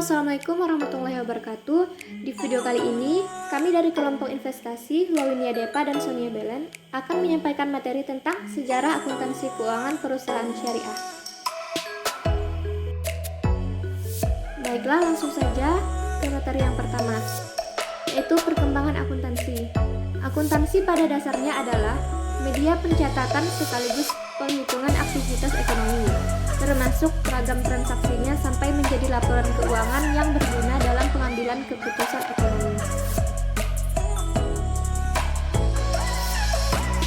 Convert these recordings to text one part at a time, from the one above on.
Assalamualaikum warahmatullahi wabarakatuh. Di video kali ini, kami dari kelompok investasi Wawinia Depa dan Sonia Belen akan menyampaikan materi tentang sejarah akuntansi keuangan perusahaan syariah. Baiklah, langsung saja ke materi yang pertama, yaitu perkembangan akuntansi. Akuntansi pada dasarnya adalah media pencatatan sekaligus penghitungan aktivitas ekonomi, termasuk ragam transaksinya sampai menjadi laporan keuangan yang berguna dalam pengambilan keputusan ekonomi.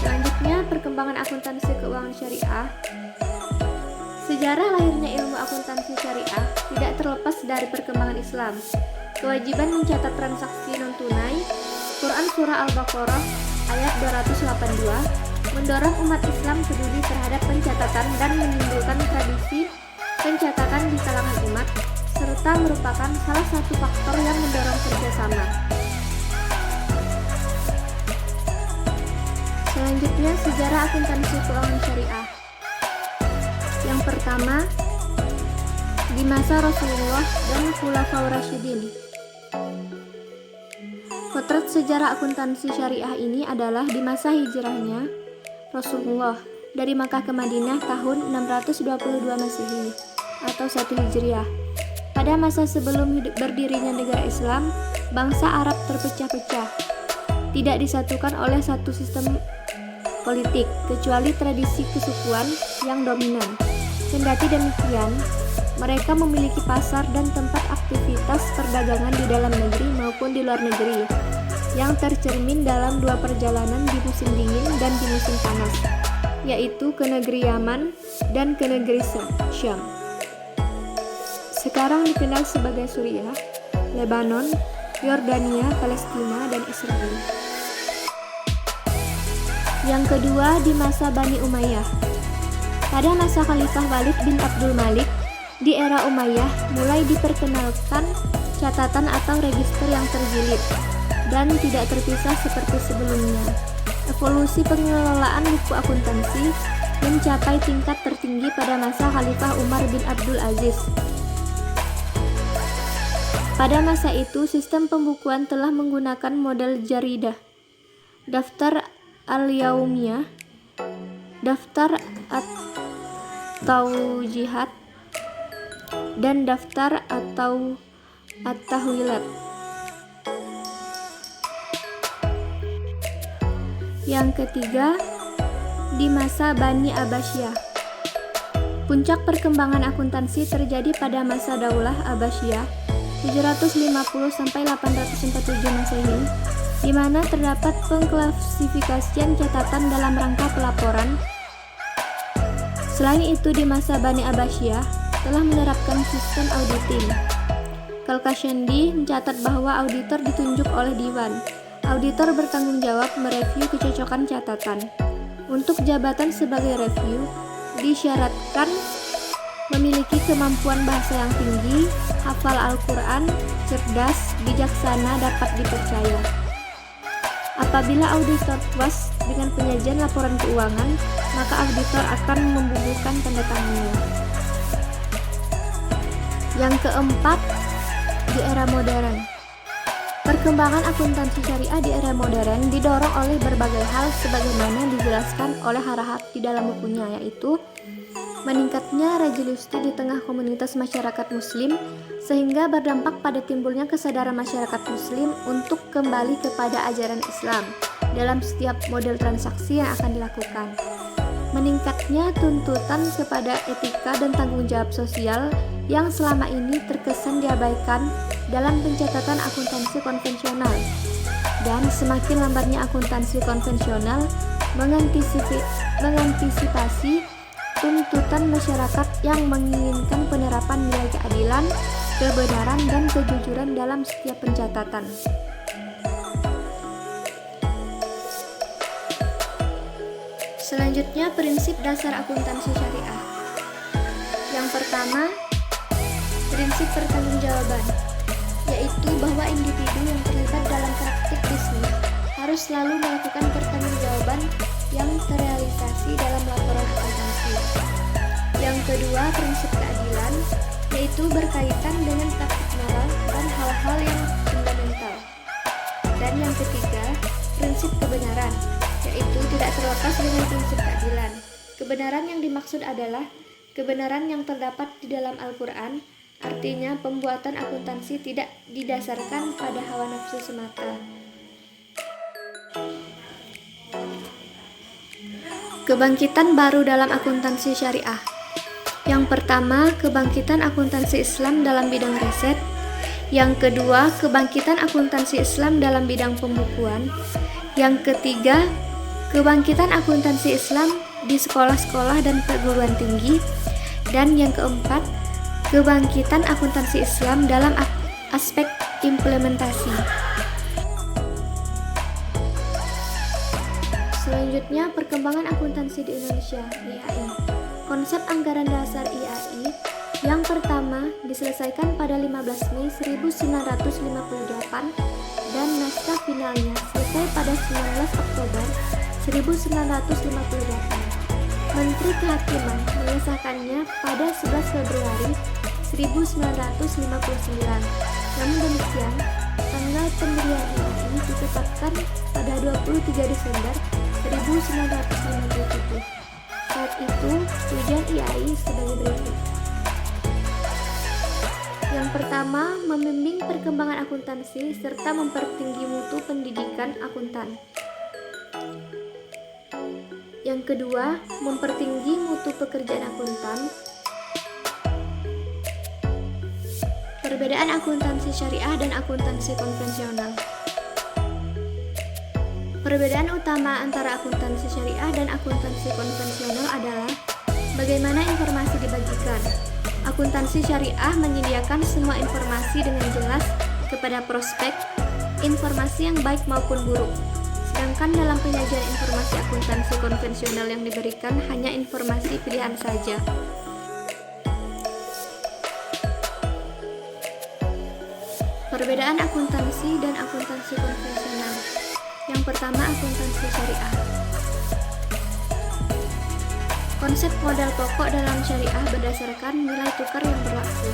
Selanjutnya, perkembangan akuntansi keuangan syariah. Sejarah lahirnya ilmu akuntansi syariah tidak terlepas dari perkembangan Islam. Kewajiban mencatat transaksi non-tunai, Quran Surah Al-Baqarah ayat 282, mendorong umat Islam peduli terhadap pencatatan dan menimbulkan tradisi pencatatan di kalangan umat, serta merupakan salah satu faktor yang mendorong kerjasama. Selanjutnya, sejarah akuntansi keuangan syariah. Yang pertama, di masa Rasulullah dan Khulafaur Rasyidin. Potret sejarah akuntansi syariah ini adalah di masa hijrahnya Rasulullah dari Makkah ke Madinah tahun 622 Masehi atau 1 Hijriah. Pada masa sebelum berdirinya negara Islam, bangsa Arab terpecah-pecah, tidak disatukan oleh satu sistem politik kecuali tradisi kesukuan yang dominan. Kendati demikian, mereka memiliki pasar dan tempat aktivitas perdagangan di dalam negeri maupun di luar negeri, yang tercermin dalam dua perjalanan di musim dingin dan di musim panas, yaitu ke negeri Yaman dan ke negeri Syam. Sekarang dikenal sebagai Suriah, Lebanon, Yordania, Palestina, dan Israel. Yang kedua, di masa Bani Umayyah. Pada masa Khalifah Walid bin Abdul Malik, di era Umayyah mulai diperkenalkan catatan atau register yang terjilid dan tidak terpisah seperti sebelumnya. Evolusi pengelolaan buku akuntansi mencapai tingkat tertinggi pada masa Khalifah Umar bin Abdul Aziz. Pada masa itu, sistem pembukuan telah menggunakan model jaridah, daftar al-yaumiyah, daftar atau jihad, dan daftar atau at-tahwilat. Yang ketiga, di masa Bani Abbasiyah. Puncak perkembangan akuntansi terjadi pada masa Daulah Abbasiyah 750 sampai 847 Masehi, di mana terdapat pengklasifikasian catatan dalam rangka pelaporan. Selain itu, di masa Bani Abbasiyah telah menerapkan sistem auditing. Kalkashandi mencatat bahwa auditor ditunjuk oleh Diwan. Auditor bertanggung jawab mereview kecocokan catatan. Untuk jabatan sebagai review, disyaratkan memiliki kemampuan bahasa yang tinggi, hafal Al-Quran, cerdas, bijaksana, dapat dipercaya. Apabila auditor puas dengan penyajian laporan keuangan, maka auditor akan membubuhkan tanda tangannya. Yang keempat, di era modern. Perkembangan akuntansi syariah di era modern didorong oleh berbagai hal sebagaimana dijelaskan oleh Harahap di dalam bukunya, yaitu meningkatnya religiusitas di tengah komunitas masyarakat muslim sehingga berdampak pada timbulnya kesadaran masyarakat muslim untuk kembali kepada ajaran Islam dalam setiap model transaksi yang akan dilakukan. Meningkatnya tuntutan kepada etika dan tanggung jawab sosial yang selama ini terkesan diabaikan dalam pencatatan akuntansi konvensional, dan semakin lambatnya akuntansi konvensional mengantisipasi tuntutan masyarakat yang menginginkan penerapan nilai keadilan, kebenaran, dan kejujuran dalam setiap pencatatan. Selanjutnya, prinsip dasar akuntansi syariah. Yang pertama, prinsip pertanggungjawaban, yaitu bahwa individu yang terlibat dalam praktik bisnis harus selalu melakukan pertanggungjawaban yang terrealisasi dalam laporan akuntansi. Yang kedua, prinsip keadilan, yaitu berkaitan dengan praktik moral hal-hal yang fundamental. Dan yang ketiga, prinsip kebenaran, yaitu tidak terlepas dengan prinsip keadilan. Kebenaran yang dimaksud adalah kebenaran yang terdapat di dalam Al-Quran, artinya pembuatan akuntansi tidak didasarkan pada hawa nafsu semata. Kebangkitan baru dalam akuntansi syariah. Yang pertama, kebangkitan akuntansi Islam dalam bidang riset. Yang kedua, kebangkitan akuntansi Islam dalam bidang pembukuan. Yang ketiga, kebangkitan akuntansi Islam di sekolah-sekolah dan perguruan tinggi. Dan yang keempat, kebangkitan akuntansi Islam dalam aspek implementasi. Selanjutnya, perkembangan akuntansi di Indonesia, IAI. Konsep anggaran dasar IAI yang pertama diselesaikan pada 15 Mei 1958 dan naskah finalnya selesai pada 19 Oktober 1958. Menteri Kehakiman mengesahkannya pada 11 Februari 1959. Namun demikian, tanggal pendirian IAI ditetapkan pada 23 Desember 1957. Saat itu, tujuan IAI sebagai berikut. Yang pertama, membimbing perkembangan akuntansi serta mempertinggi mutu pendidikan akuntan. Yang kedua, mempertinggi mutu pekerjaan akuntan. Perbedaan akuntansi syariah dan akuntansi konvensional. Perbedaan utama antara akuntansi syariah dan akuntansi konvensional adalah bagaimana informasi dibagikan. Akuntansi syariah menyediakan semua informasi dengan jelas kepada prospek, informasi yang baik maupun buruk. Sedangkan dalam penyajian informasi akuntansi konvensional yang diberikan hanya informasi pilihan saja. Perbedaan akuntansi dan akuntansi konvensional. Yang pertama, akuntansi syariah. Konsep modal pokok dalam syariah berdasarkan nilai tukar yang berlaku.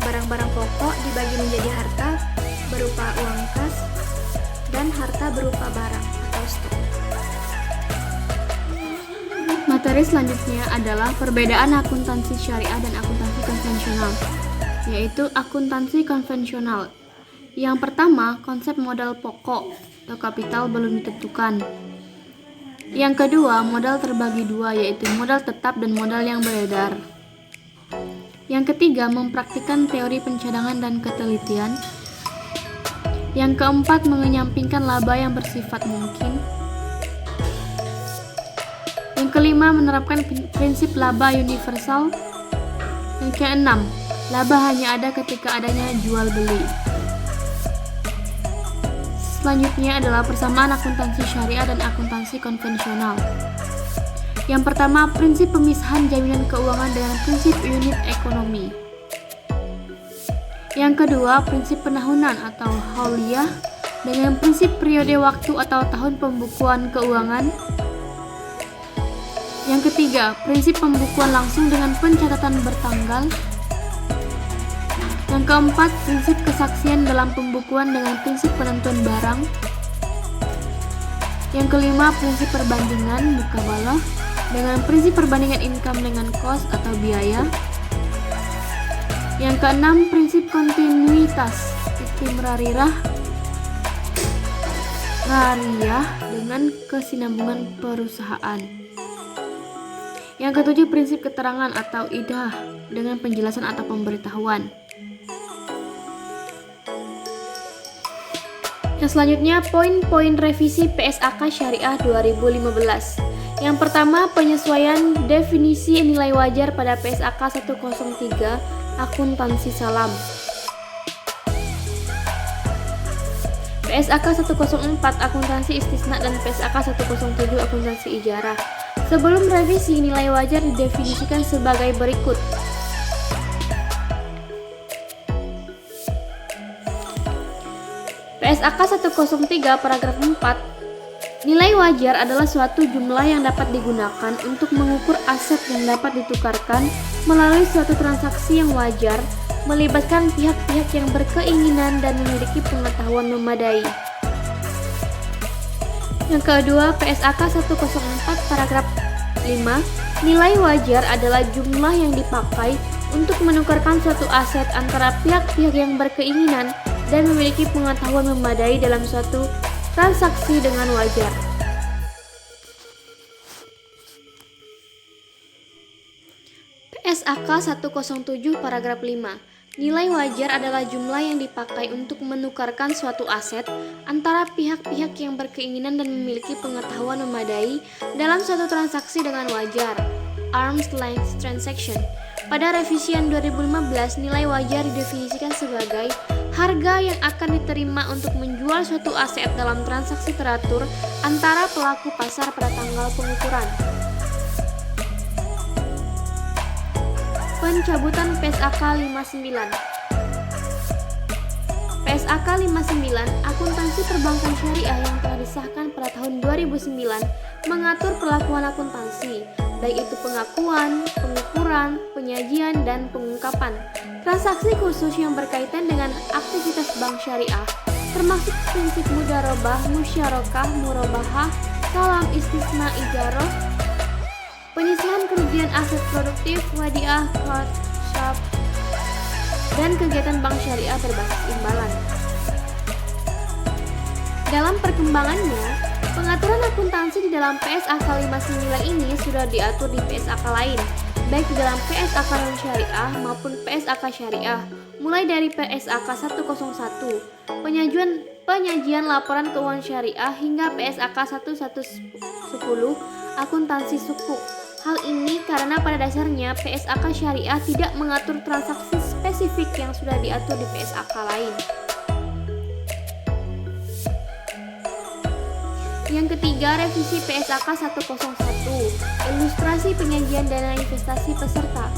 Barang-barang pokok dibagi menjadi harta berupa uang kas dan harta berupa barang atau stok. Materi selanjutnya adalah perbedaan akuntansi syariah dan akuntansi konvensional, yaitu akuntansi konvensional. Yang pertama, konsep modal pokok atau kapital belum ditentukan. Yang kedua, modal terbagi dua, yaitu modal tetap dan modal yang beredar. Yang ketiga, mempraktikkan teori pencadangan dan ketelitian. Yang keempat, mengenyampingkan laba yang bersifat mungkin. Yang kelima, menerapkan prinsip laba universal. Yang keenam, laba hanya ada ketika adanya jual beli. Selanjutnya adalah persamaan akuntansi syariah dan akuntansi konvensional. Yang pertama, prinsip pemisahan jaminan keuangan dengan prinsip unit ekonomi. Yang kedua, prinsip penahunan atau hauliyah dengan prinsip periode waktu atau tahun pembukuan keuangan. Yang ketiga, prinsip pembukuan langsung dengan pencatatan bertanggal. Yang keempat, prinsip kesaksian dalam pembukuan dengan prinsip penentuan barang. Yang kelima, prinsip perbandingan mukabalah dengan prinsip perbandingan income dengan cost atau biaya. Yang keenam, prinsip kontinuitas istimrariyah dengan kesinambungan perusahaan. Yang ketujuh, prinsip keterangan atau idah dengan penjelasan atau pemberitahuan. Yang selanjutnya, poin-poin revisi PSAK Syariah 2015. Yang pertama, penyesuaian definisi nilai wajar pada PSAK 103 akuntansi salam. PSAK 104 akuntansi istisna dan PSAK 107 akuntansi ijarah. Sebelum revisi, nilai wajar didefinisikan sebagai berikut. PSAK 103 paragraf 4, nilai wajar adalah suatu jumlah yang dapat digunakan untuk mengukur aset yang dapat ditukarkan melalui suatu transaksi yang wajar melibatkan pihak-pihak yang berkeinginan dan memiliki pengetahuan memadai. Yang kedua, PSAK 104 paragraf 5, nilai wajar adalah jumlah yang dipakai untuk menukarkan suatu aset antara pihak-pihak yang berkeinginan dan memiliki pengetahuan memadai dalam suatu transaksi dengan wajar. PSAK 107 paragraf 5, nilai wajar adalah jumlah yang dipakai untuk menukarkan suatu aset antara pihak-pihak yang berkeinginan dan memiliki pengetahuan memadai dalam suatu transaksi dengan wajar. Arm's length transaction. Pada revisian 2015, nilai wajar didefinisikan sebagai harga yang akan diterima untuk menjual suatu aset dalam transaksi teratur antara pelaku pasar pada tanggal pengukuran. Pencabutan PSAK 59. PSAK 59, akuntansi perbankan syariah yang telah disahkan pada tahun 2009, mengatur perlakuan akuntansi, baik itu pengakuan, pengukuran, penyajian, dan pengungkapan. Transaksi khusus yang berkaitan dengan aktivitas bank syariah, termasuk prinsip mudarobah, musyarakah, murabahah, salam istisna ijaroh, penyisihan kerugian aset produktif, wadiah, qard, syaf, dan kegiatan bank syariah berbasis imbalan. Dalam perkembangannya, pengaturan akuntansi di dalam PSAK 59 ini sudah diatur di PSAK lain, baik di dalam PSAK non-syariah maupun PSAK syariah, mulai dari PSAK 101, penyajian laporan keuangan syariah, hingga PSAK 1110, akuntansi suku. Hal ini karena pada dasarnya PSAK syariah tidak mengatur transaksi spesifik yang sudah diatur di PSAK lain. Yang ketiga, revisi PSAK 101, ilustrasi penyajian dana investasi peserta.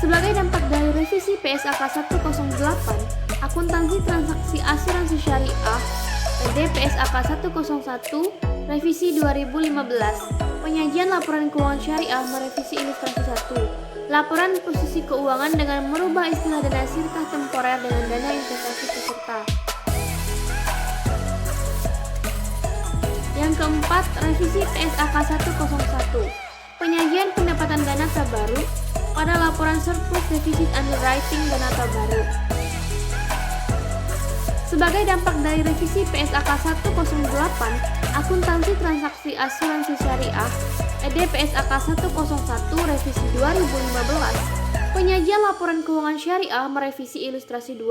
Sebagai dampak dari revisi PSAK 108, akuntansi transaksi asuransi syariah, PSAK 101, revisi 2015, penyajian laporan keuangan syariah merevisi ilustrasi 1, laporan posisi keuangan dengan merubah istilah dana sirkah temporer dengan dana investasi peserta. Yang keempat, revisi PSAK 101, penyajian pendapatan dana tabaru pada laporan surplus defisit underwriting dana tabaru. Sebagai dampak dari revisi PSAK 108, akuntansi transaksi asuransi syariah, PSAK 101 revisi 2015, penyajian laporan keuangan syariah merevisi ilustrasi 2,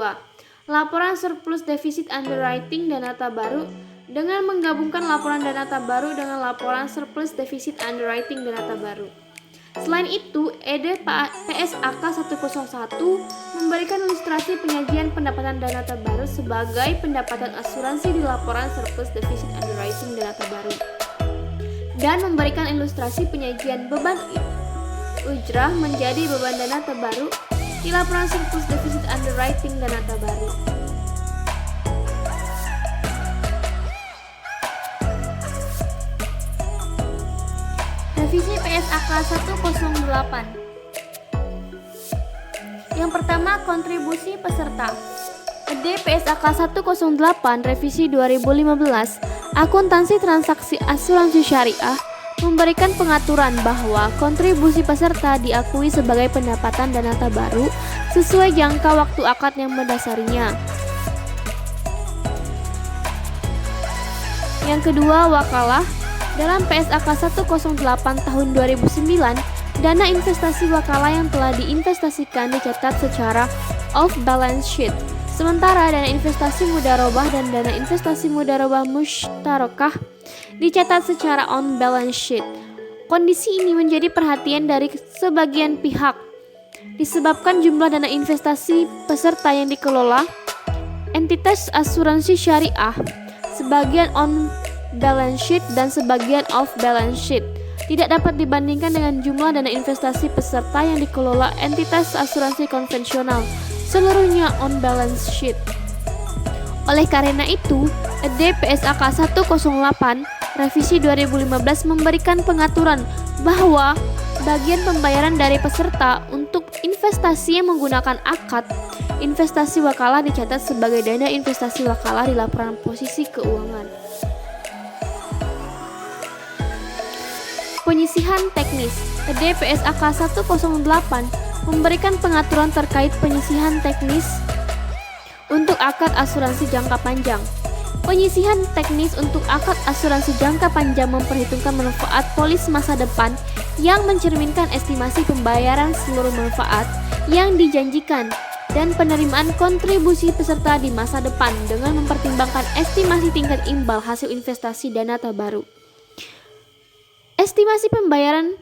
laporan surplus defisit underwriting dana tabaru dengan menggabungkan laporan dana tabaru dengan laporan surplus defisit underwriting dana tabaru. Selain itu, PSAK 101 memberikan ilustrasi penyajian pendapatan dana tabaru sebagai pendapatan asuransi di laporan surplus defisit underwriting dana tabaru, dan memberikan ilustrasi penyajian beban ujrah menjadi beban dana tabaru di laporan surplus defisit underwriting dana tabaru. Revisi PSAK 108. Yang pertama, kontribusi peserta. PSAK 108 revisi 2015, akuntansi transaksi asuransi syariah memberikan pengaturan bahwa kontribusi peserta diakui sebagai pendapatan dana tabaru sesuai jangka waktu akad yang mendasarinya. Yang kedua, wakalah. Dalam PSAK 108 tahun 2009, dana investasi wakalah yang telah diinvestasikan dicatat secara off balance sheet. Sementara dana investasi mudarobah dan dana investasi mudarobah musyarakah dicatat secara on balance sheet. Kondisi ini menjadi perhatian dari sebagian pihak disebabkan jumlah dana investasi peserta yang dikelola entitas asuransi syariah sebagian on balance sheet dan sebagian off balance sheet tidak dapat dibandingkan dengan jumlah dana investasi peserta yang dikelola entitas asuransi konvensional seluruhnya on balance sheet. Oleh karena itu, PSAK 108 revisi 2015 memberikan pengaturan bahwa bagian pembayaran dari peserta untuk investasi yang menggunakan akad investasi wakalah dicatat sebagai dana investasi wakalah di laporan posisi keuangan. Penyisihan teknis. DPSAK 108 memberikan pengaturan terkait penyisihan teknis untuk akad asuransi jangka panjang. Penyisihan teknis untuk akad asuransi jangka panjang memperhitungkan manfaat polis masa depan yang mencerminkan estimasi pembayaran seluruh manfaat yang dijanjikan dan penerimaan kontribusi peserta di masa depan dengan mempertimbangkan estimasi tingkat imbal hasil investasi dana terbaru. Estimasi pembayaran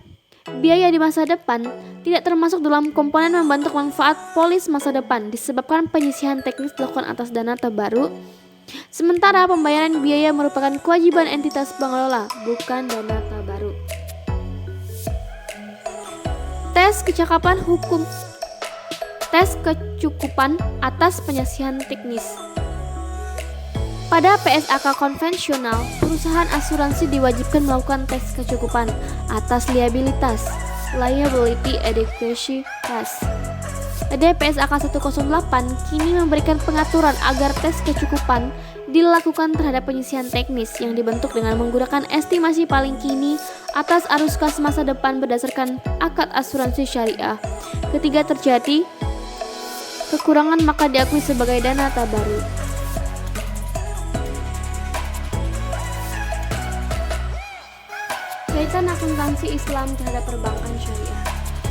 biaya di masa depan tidak termasuk dalam komponen membentuk manfaat polis masa depan disebabkan penyisihan teknis dilakukan atas dana terbaru. Sementara pembayaran biaya merupakan kewajiban entitas pengelola, bukan dana terbaru. Tes kecakapan hukum. Tes kecukupan atas penyisihan teknis. Pada PSAK konvensional, perusahaan asuransi diwajibkan melakukan tes kecukupan atas liabilitas (liability adequacy test). DPSAK 108 kini memberikan pengaturan agar tes kecukupan dilakukan terhadap penyisihan teknis yang dibentuk dengan menggunakan estimasi paling kini atas arus kas masa depan berdasarkan akad asuransi syariah. Ketika terjadi kekurangan maka diakui sebagai dana terbaru. Kaitan akuntansi Islam terhadap perbankan syariah.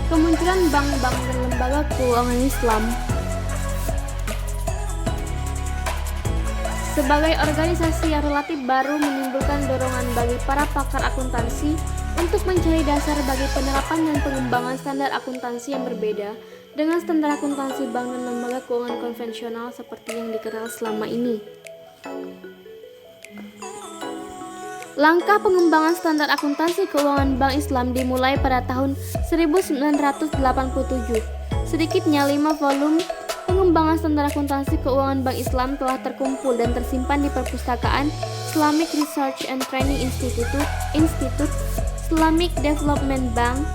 Kemunculan bank-bank dan lembaga keuangan Islam sebagai organisasi yang relatif baru menimbulkan dorongan bagi para pakar akuntansi untuk mencari dasar bagi penerapan dan pengembangan standar akuntansi yang berbeda dengan standar akuntansi bank dan lembaga keuangan konvensional seperti yang dikenal selama ini. Langkah pengembangan standar akuntansi keuangan Bank Islam dimulai pada tahun 1987. Sedikitnya 5 volume pengembangan standar akuntansi keuangan Bank Islam telah terkumpul dan tersimpan di perpustakaan Islamic Research and Training Institute, Islamic Development Bank.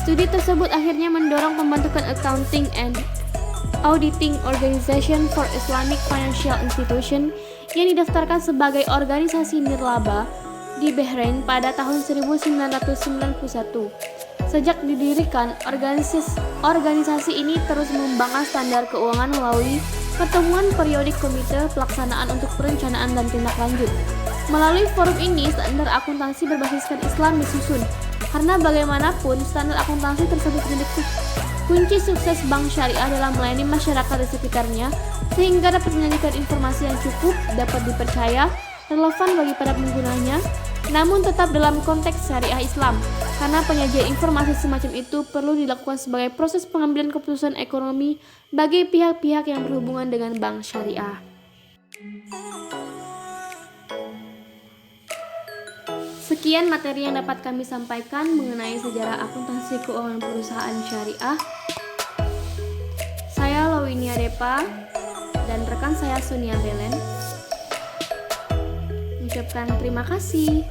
Studi tersebut akhirnya mendorong pembentukan Accounting and Auditing Organization for Islamic Financial Institution yang didaftarkan sebagai organisasi nirlaba di Bahrain pada tahun 1991. Sejak didirikan, organisasi ini terus mengembangkan standar keuangan melalui pertemuan periodik Komite Pelaksanaan untuk Perencanaan dan Tindak Lanjut. Melalui forum ini, standar akuntansi berbasiskan Islam disusun, karena bagaimanapun standar akuntansi tersebut menjadi kunci sukses bank syariah dalam melayani masyarakat di sekitarnya, sehingga dapat menyajikan informasi yang cukup, dapat dipercaya, relevan bagi para penggunanya, namun tetap dalam konteks syariah Islam, karena penyajian informasi semacam itu perlu dilakukan sebagai proses pengambilan keputusan ekonomi bagi pihak-pihak yang berhubungan dengan bank syariah. Sekian materi yang dapat kami sampaikan mengenai sejarah akuntansi keuangan perusahaan syariah. Saya Lawinia Depa dan rekan saya Sonia Belen mengucapkan terima kasih.